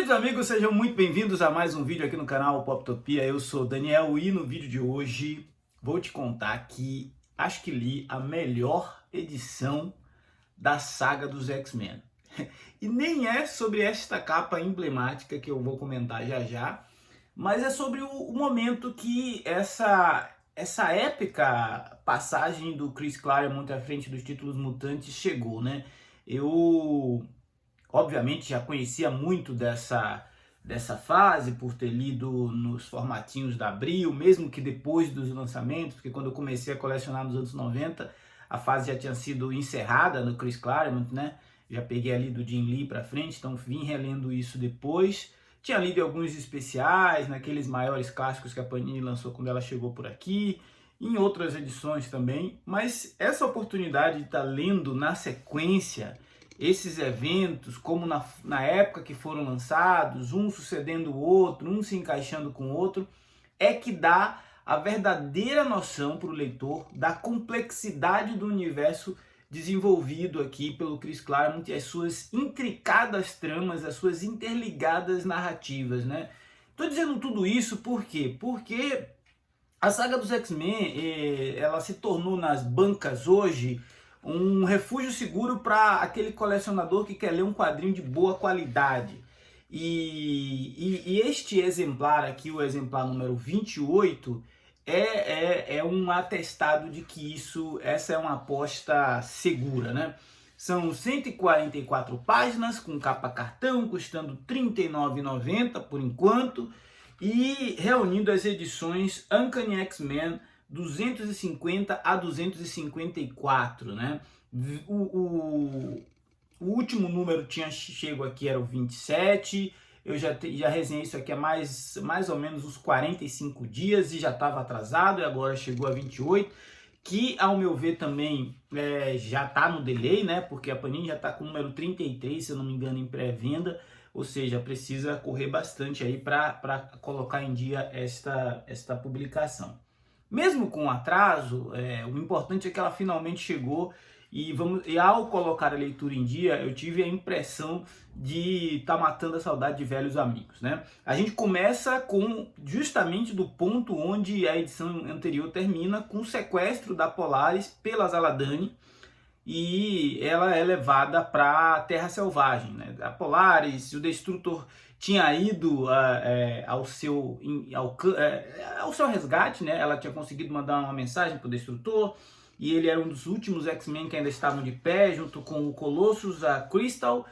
Queridos amigos, sejam muito bem-vindos a mais um vídeo aqui no canal Poptopia. Eu sou o Daniel e no vídeo de hoje vou te contar que acho que li a melhor edição da saga dos X-Men. E nem é sobre esta capa emblemática que eu vou comentar já já, mas é sobre o momento que essa épica passagem do Chris Claremont à frente dos títulos mutantes chegou, né? Eu obviamente já conhecia muito dessa fase por ter lido nos formatinhos da Abril, mesmo que depois dos lançamentos, porque quando eu comecei a colecionar nos anos 90, a fase já tinha sido encerrada no Chris Claremont, né? Já peguei ali do Jim Lee para frente, então vim relendo isso depois. Tinha lido alguns especiais, naqueles maiores clássicos que a Panini lançou quando ela chegou por aqui, em outras edições também, mas essa oportunidade de estar lendo na sequência esses eventos, como na época que foram lançados, um sucedendo o outro, um se encaixando com o outro, é que dá a verdadeira noção para o leitor da complexidade do universo desenvolvido aqui pelo Chris Claremont e as suas intricadas tramas, as suas interligadas narrativas, né? Tô dizendo tudo isso por quê? Porque a saga dos X-Men, ela se tornou nas bancas hoje um refúgio seguro para aquele colecionador que quer ler um quadrinho de boa qualidade. E este exemplar aqui, o exemplar número 28, é um atestado de que essa é uma aposta segura, né? São 144 páginas com capa cartão, custando R$ 39,90 por enquanto, e reunindo as edições Uncanny X-Men 250 a 254, né? O último número tinha chego aqui, era o 27, eu já resenhei isso aqui há mais ou menos uns 45 dias e já estava atrasado, e agora chegou a 28, que ao meu ver também já está no delay, né? Porque a Panini já está com o número 33, se eu não me engano, em pré-venda, ou seja, precisa correr bastante aí para colocar em dia esta publicação. Mesmo com atraso, o importante é que ela finalmente chegou e ao colocar a leitura em dia, eu tive a impressão de estar matando a saudade de velhos amigos, né? A gente começa com justamente do ponto onde a edição anterior termina, com o sequestro da Polaris pela Zaladani, e ela é levada para a Terra Selvagem, né? A Polaris, o Destrutor tinha ido ao seu resgate, né? Ela tinha conseguido mandar uma mensagem para o Destrutor, e ele era um dos últimos X-Men que ainda estavam de pé, junto com o Colossus, a Crystal,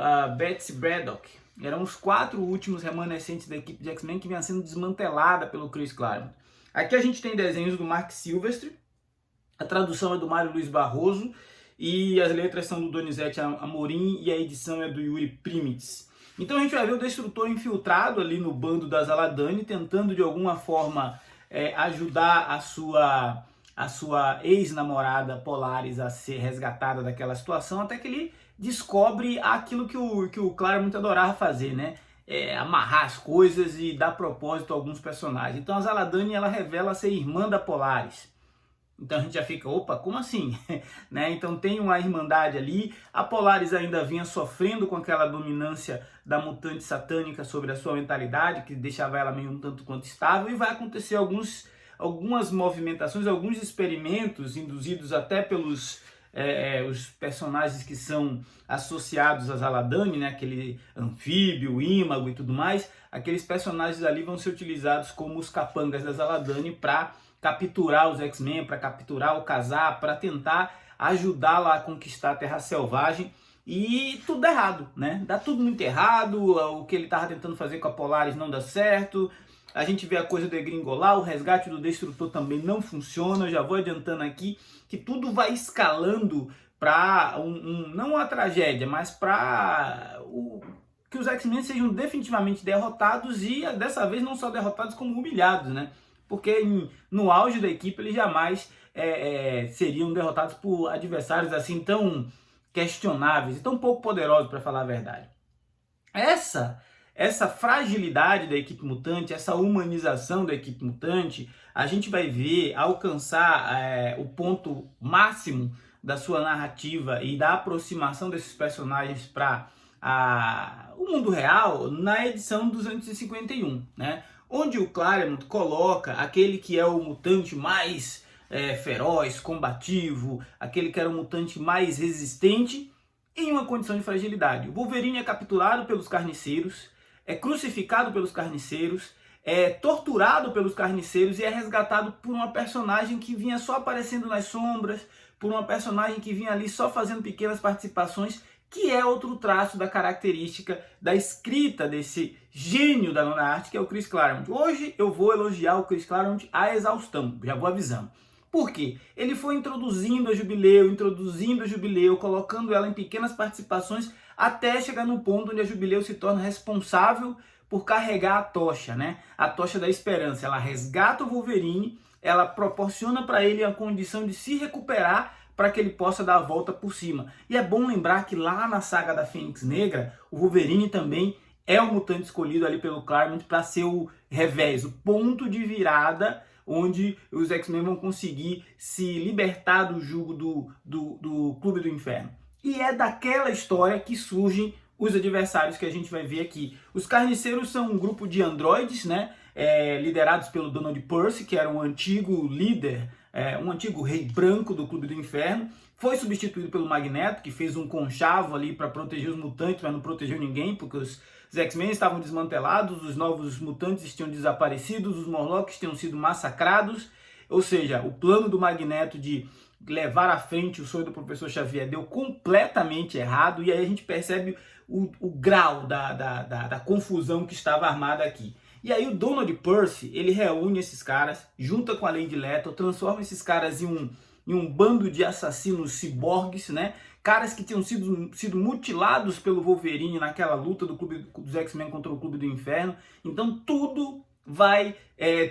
a Betsy Braddock. Eram os 4 últimos remanescentes da equipe de X-Men que vinha sendo desmantelada pelo Chris Claremont. Aqui a gente tem desenhos do Mark Silvestre, a tradução é do Mário Luiz Barroso e as letras são do Donizete Amorim e a edição é do Yuri Primitz. Então a gente vai ver o Destrutor infiltrado ali no bando da Zaladani, tentando de alguma forma ajudar a sua ex-namorada Polaris a ser resgatada daquela situação, até que ele descobre aquilo que o Claremont adorava fazer, né? Amarrar as coisas e dar propósito a alguns personagens. Então a Zaladani, ela revela ser irmã da Polaris. Então a gente já fica, opa, como assim? Né? Então tem uma irmandade ali, a Polaris ainda vinha sofrendo com aquela dominância da mutante satânica sobre a sua mentalidade, que deixava ela meio um tanto quanto estável, e vai acontecer algumas movimentações, alguns experimentos induzidos até pelos os personagens que são associados a Zaladani, né? Aquele anfíbio, ímago e tudo mais. Aqueles personagens ali vão ser utilizados como os capangas da Zaladani para capturar os X-Men, para capturar o Ka-Zar, para tentar ajudá-la a conquistar a Terra Selvagem. E tudo dá errado, né? Dá tudo muito errado, o que ele estava tentando fazer com a Polaris não dá certo, a gente vê a coisa degringolar, o resgate do Destrutor também não funciona. Eu já vou adiantando aqui que tudo vai escalando para não uma tragédia, mas para que os X-Men sejam definitivamente derrotados, e dessa vez não só derrotados como humilhados, né? Porque no auge da equipe eles jamais seriam derrotados por adversários assim tão questionáveis e tão pouco poderosos, para falar a verdade. Essa fragilidade da equipe mutante, essa humanização da equipe mutante, a gente vai ver alcançar o ponto máximo da sua narrativa e da aproximação desses personagens para o mundo real na edição 251, né? Onde o Claremont coloca aquele que é o mutante mais feroz, combativo, aquele que era o mutante mais resistente, em uma condição de fragilidade. O Wolverine é capturado pelos carniceiros, é crucificado pelos carniceiros, é torturado pelos carniceiros e é resgatado por uma personagem que vinha só aparecendo nas sombras, por uma personagem que vinha ali só fazendo pequenas participações, que é outro traço da característica da escrita desse gênio da nona arte, que é o Chris Claremont. Hoje eu vou elogiar o Chris Claremont à exaustão, já vou avisando. Por quê? Ele foi introduzindo a Jubileu, colocando ela em pequenas participações, até chegar no ponto onde a Jubileu se torna responsável por carregar a tocha, né? A tocha da esperança. Ela resgata o Wolverine, ela proporciona para ele a condição de se recuperar para que ele possa dar a volta por cima. E é bom lembrar que lá na saga da Fênix Negra, o Wolverine também é o mutante escolhido ali pelo Claremont para ser o revés, o ponto de virada onde os X-Men vão conseguir se libertar do jugo do Clube do Inferno. E é daquela história que surgem os adversários que a gente vai ver aqui. Os Carniceiros são um grupo de androides, né, liderados pelo Donald Percy, que era um antigo líder, um antigo rei branco do Clube do Inferno. Foi substituído pelo Magneto, que fez um conchavo ali para proteger os mutantes, mas não protegeu ninguém, porque os X-Men estavam desmantelados, os novos mutantes tinham desaparecido, os Morlocks tinham sido massacrados. Ou seja, o plano do Magneto de levar à frente o sonho do Professor Xavier deu completamente errado, e aí a gente percebe o grau da confusão que estava armada aqui. E aí o Donald Percy, ele reúne esses caras, junta com a Lady Lethal, transforma esses caras em um bando de assassinos ciborgues, né? Caras que tinham sido mutilados pelo Wolverine naquela luta dos X-Men contra o Clube do Inferno. Então tudo vai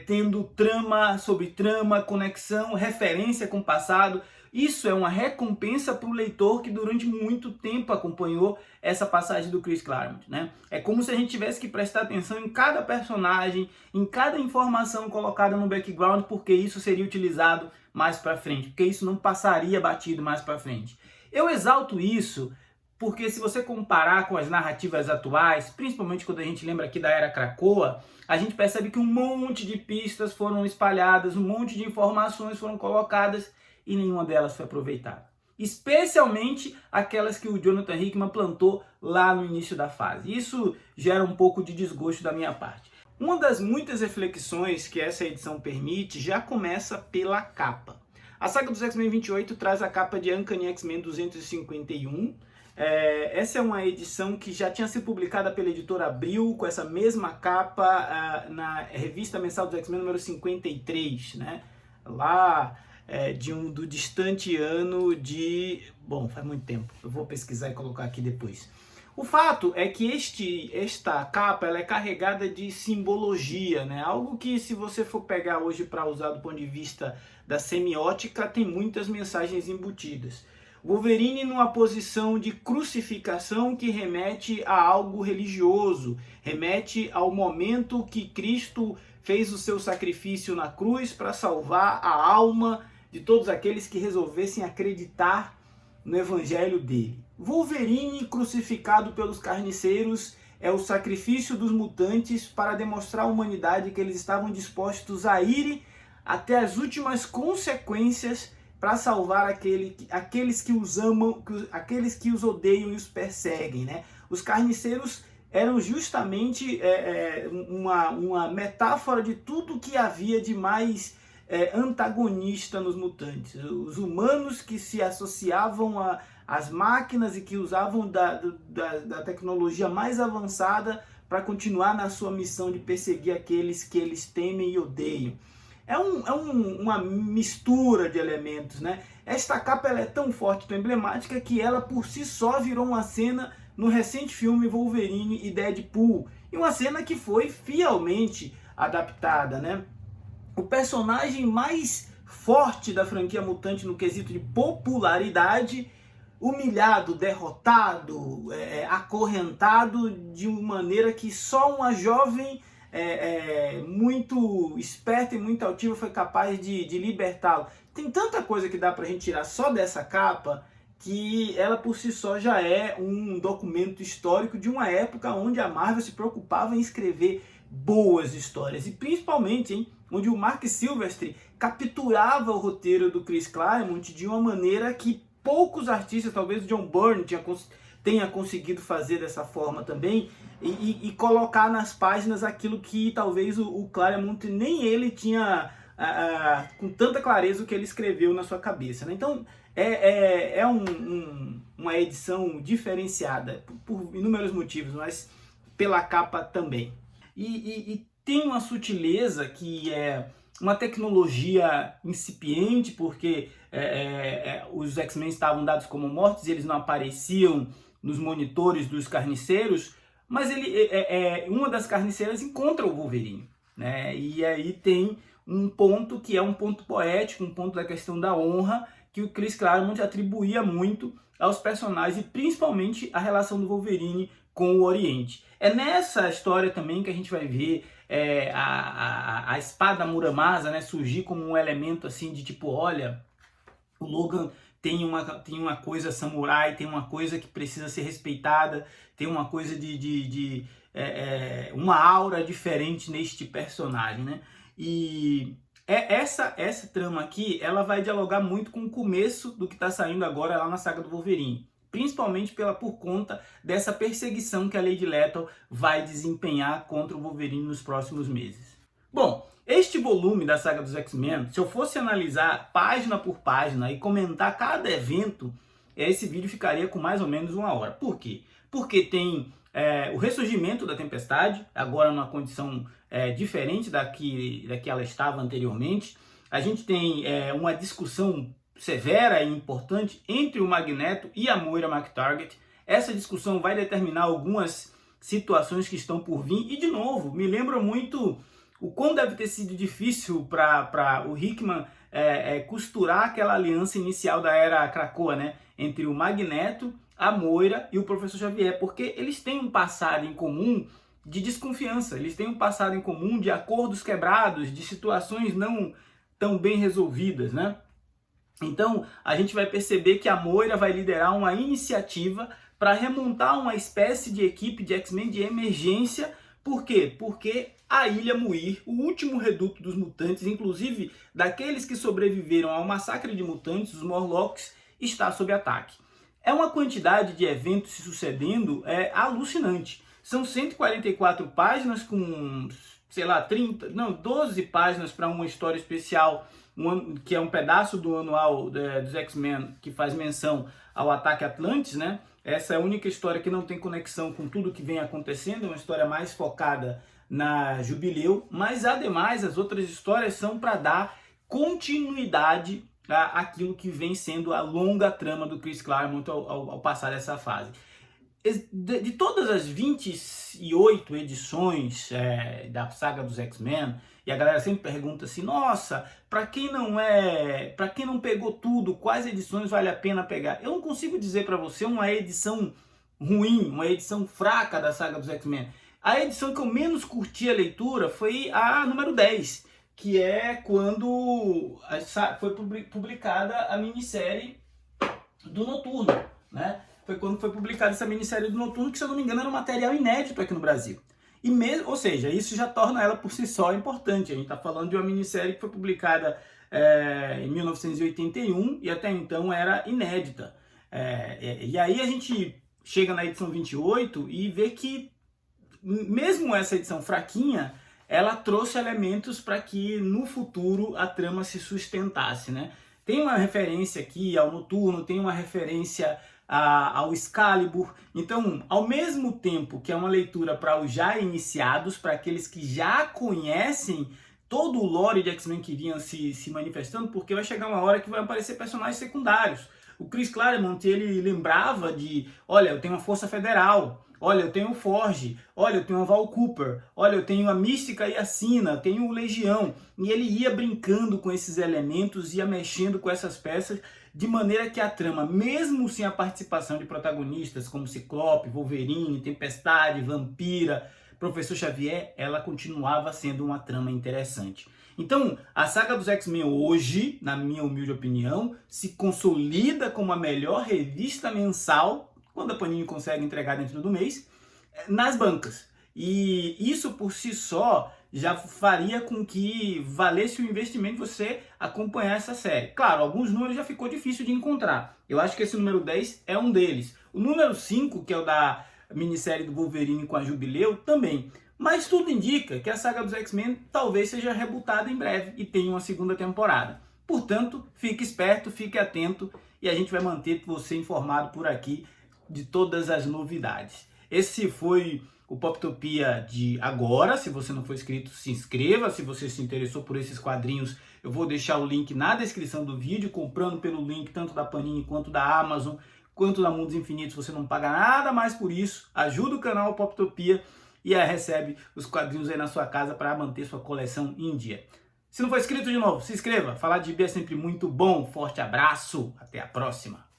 tendo trama sobre trama, conexão, referência com o passado. Isso é uma recompensa para o leitor que durante muito tempo acompanhou essa passagem do Chris Claremont, né? É como se a gente tivesse que prestar atenção em cada personagem, em cada informação colocada no background, porque isso seria utilizado mais para frente, porque isso não passaria batido mais para frente. Eu exalto isso porque se você comparar com as narrativas atuais, principalmente quando a gente lembra aqui da Era Krakoa, a gente percebe que um monte de pistas foram espalhadas, um monte de informações foram colocadas e nenhuma delas foi aproveitada. Especialmente aquelas que o Jonathan Hickman plantou lá no início da fase. Isso gera um pouco de desgosto da minha parte. Uma das muitas reflexões que essa edição permite já começa pela capa. A saga dos X-Men 28 traz a capa de Uncanny X-Men 251. Essa é uma edição que já tinha sido publicada pela editora Abril, com essa mesma capa na revista mensal dos X-Men número 53, né? Lá do distante ano de... Bom, faz muito tempo, eu vou pesquisar e colocar aqui depois. O fato é que esta capa ela é carregada de simbologia, né? Algo que, se você for pegar hoje para usar do ponto de vista da semiótica, tem muitas mensagens embutidas. Wolverine numa posição de crucificação que remete a algo religioso, remete ao momento que Cristo fez o seu sacrifício na cruz para salvar a alma de todos aqueles que resolvessem acreditar no evangelho dele. Wolverine crucificado pelos carniceiros é o sacrifício dos mutantes para demonstrar à humanidade que eles estavam dispostos a ir até as últimas consequências para salvar aqueles que os amam, aqueles que os odeiam e os perseguem, né? Os carniceiros eram justamente uma metáfora de tudo que havia de mais antagonista nos mutantes. Os humanos que se associavam às máquinas e que usavam da tecnologia mais avançada para continuar na sua missão de perseguir aqueles que eles temem e odeiam. Uma mistura de elementos, né? Esta capa ela é tão forte, tão emblemática, que ela por si só virou uma cena no recente filme Wolverine e Deadpool. E uma cena que foi fielmente adaptada, né? O personagem mais forte da franquia mutante no quesito de popularidade, humilhado, derrotado, acorrentado de uma maneira que só uma jovem muito esperta e muito altiva foi capaz de libertá-lo. Tem tanta coisa que dá pra gente tirar só dessa capa que ela por si só já é um documento histórico de uma época onde a Marvel se preocupava em escrever boas histórias, e principalmente, hein, onde o Marc Silvestri capturava o roteiro do Chris Claremont de uma maneira que poucos artistas, talvez o John Byrne tenha conseguido fazer dessa forma também, e colocar nas páginas aquilo que talvez o Claremont nem ele tinha com tanta clareza o que ele escreveu na sua cabeça, né? Então é uma edição diferenciada por inúmeros motivos, mas pela capa também. E tem uma sutileza que é uma tecnologia incipiente, porque os X-Men estavam dados como mortos e eles não apareciam nos monitores dos carniceiros, mas uma das carniceiras encontra o Wolverine, né? E aí tem um ponto que é um ponto poético, um ponto da questão da honra, que o Chris Claremont atribuía muito aos personagens, e principalmente a relação do Wolverine com o Oriente. É nessa história também que a gente vai ver a espada Muramasa, né, surgir como um elemento assim de tipo, olha, o Logan tem uma coisa samurai, tem uma coisa que precisa ser respeitada, tem uma coisa uma aura diferente neste personagem, né? E essa trama aqui, ela vai dialogar muito com o começo do que está saindo agora lá na saga do Wolverine, principalmente por conta dessa perseguição que a Lady Lethal vai desempenhar contra o Wolverine nos próximos meses. Bom, este volume da saga dos X-Men, se eu fosse analisar página por página e comentar cada evento, esse vídeo ficaria com mais ou menos 1 hora. Por quê? Porque tem o ressurgimento da Tempestade, agora numa condição diferente da que ela estava anteriormente. A gente tem uma discussão severa e importante entre o Magneto e a Moira McTaggart. Essa discussão vai determinar algumas situações que estão por vir. E, de novo, me lembra muito o quão deve ter sido difícil para o Hickman costurar aquela aliança inicial da Era Krakoa, né? Entre o Magneto, a Moira e o Professor Xavier, porque eles têm um passado em comum de desconfiança, eles têm um passado em comum de acordos quebrados, de situações não tão bem resolvidas, né? Então, a gente vai perceber que a Moira vai liderar uma iniciativa para remontar uma espécie de equipe de X-Men de emergência. Por quê? Porque a Ilha Muir, o último reduto dos mutantes, inclusive daqueles que sobreviveram ao massacre de mutantes, os Morlocks, está sob ataque. É uma quantidade de eventos se sucedendo alucinante. São 144 páginas com, sei lá, 12 páginas para uma história especial, que é um pedaço do anual dos X-Men que faz menção ao ataque Atlantis, né? Essa é a única história que não tem conexão com tudo que vem acontecendo, é uma história mais focada na Jubileu, mas ademais as outras histórias são para dar continuidade àquilo que vem sendo a longa trama do Chris Claremont ao passar dessa fase. De todas as 28 edições da saga dos X-Men, e a galera sempre pergunta assim, nossa, para quem não pegou tudo, quais edições vale a pena pegar? Eu não consigo dizer para você uma edição ruim, uma edição fraca da saga dos X-Men. A edição que eu menos curti a leitura foi a número 10, que é quando foi publicada a minissérie do Noturno, né? Foi quando foi publicada essa minissérie do Noturno, que, se eu não me engano, era um material inédito aqui no Brasil. Ou seja, isso já torna ela por si só importante. A gente está falando de uma minissérie que foi publicada em 1981 e até então era inédita. E aí a gente chega na edição 28 e vê que, mesmo essa edição fraquinha, ela trouxe elementos para que no futuro a trama se sustentasse, né? Tem uma referência aqui ao Noturno, tem uma referência ao Excalibur. Então, ao mesmo tempo que é uma leitura para os já iniciados, para aqueles que já conhecem todo o lore de X-Men que vinham se manifestando, porque vai chegar uma hora que vai aparecer personagens secundários. O Chris Claremont, ele lembrava de, olha, eu tenho uma Força Federal, olha, eu tenho o Forge, olha, eu tenho a Val Cooper, olha, eu tenho a Mística e a Sina, tenho o Legião. E ele ia brincando com esses elementos, ia mexendo com essas peças, de maneira que a trama, mesmo sem a participação de protagonistas como Ciclope, Wolverine, Tempestade, Vampira, Professor Xavier, ela continuava sendo uma trama interessante. Então, a saga dos X-Men hoje, na minha humilde opinião, se consolida como a melhor revista mensal, quando a Panini consegue entregar dentro do mês, nas bancas. E isso por si só já faria com que valesse o investimento você acompanhar essa série. Claro, alguns números já ficou difícil de encontrar. Eu acho que esse número 10 é um deles. O número 5, que é o da minissérie do Wolverine com a Jubileu, também. Mas tudo indica que a saga dos X-Men talvez seja rebutada em breve e tenha uma segunda temporada. Portanto, fique esperto, fique atento e a gente vai manter você informado por aqui de todas as novidades. Esse foi o Poptopia de agora. Se você não for inscrito, se inscreva. Se você se interessou por esses quadrinhos, eu vou deixar o link na descrição do vídeo. Comprando pelo link tanto da Panini quanto da Amazon, quanto da Mundos Infinitos, você não paga nada mais por isso. Ajuda o canal Poptopia e recebe os quadrinhos aí na sua casa para manter sua coleção em dia. Se não for inscrito de novo, se inscreva. Falar de gibi é sempre muito bom. Forte abraço. Até a próxima.